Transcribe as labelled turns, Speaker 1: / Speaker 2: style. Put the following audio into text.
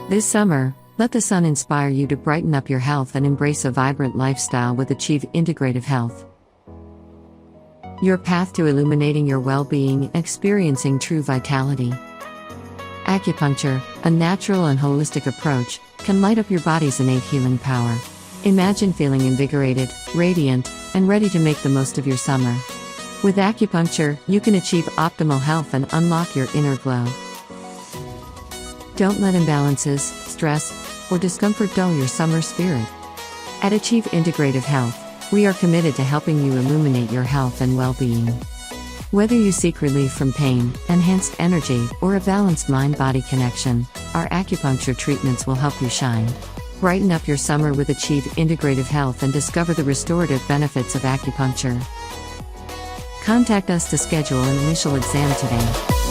Speaker 1: This summer, let the sun inspire you to brighten up your health and embrace a vibrant lifestyle with Achieve Integrative Health. Your path to illuminating your well-being and experiencing true vitality. Acupuncture, a natural and holistic approach, can light up your body's innate healing power. Imagine feeling invigorated, radiant, and ready to make the most of your summer. With acupuncture, you can achieve optimal health and unlock your inner glow. Don't let imbalances, stress, or discomfort dull your summer spirit. At Achieve Integrative Health, we are committed to helping you illuminate your health and well-being. Whether you seek relief from pain, enhanced energy, or a balanced mind-body connection, our acupuncture treatments will help you shine. Brighten up your summer with Achieve Integrative Health and discover the restorative benefits of acupuncture. Contact us to schedule an initial exam today.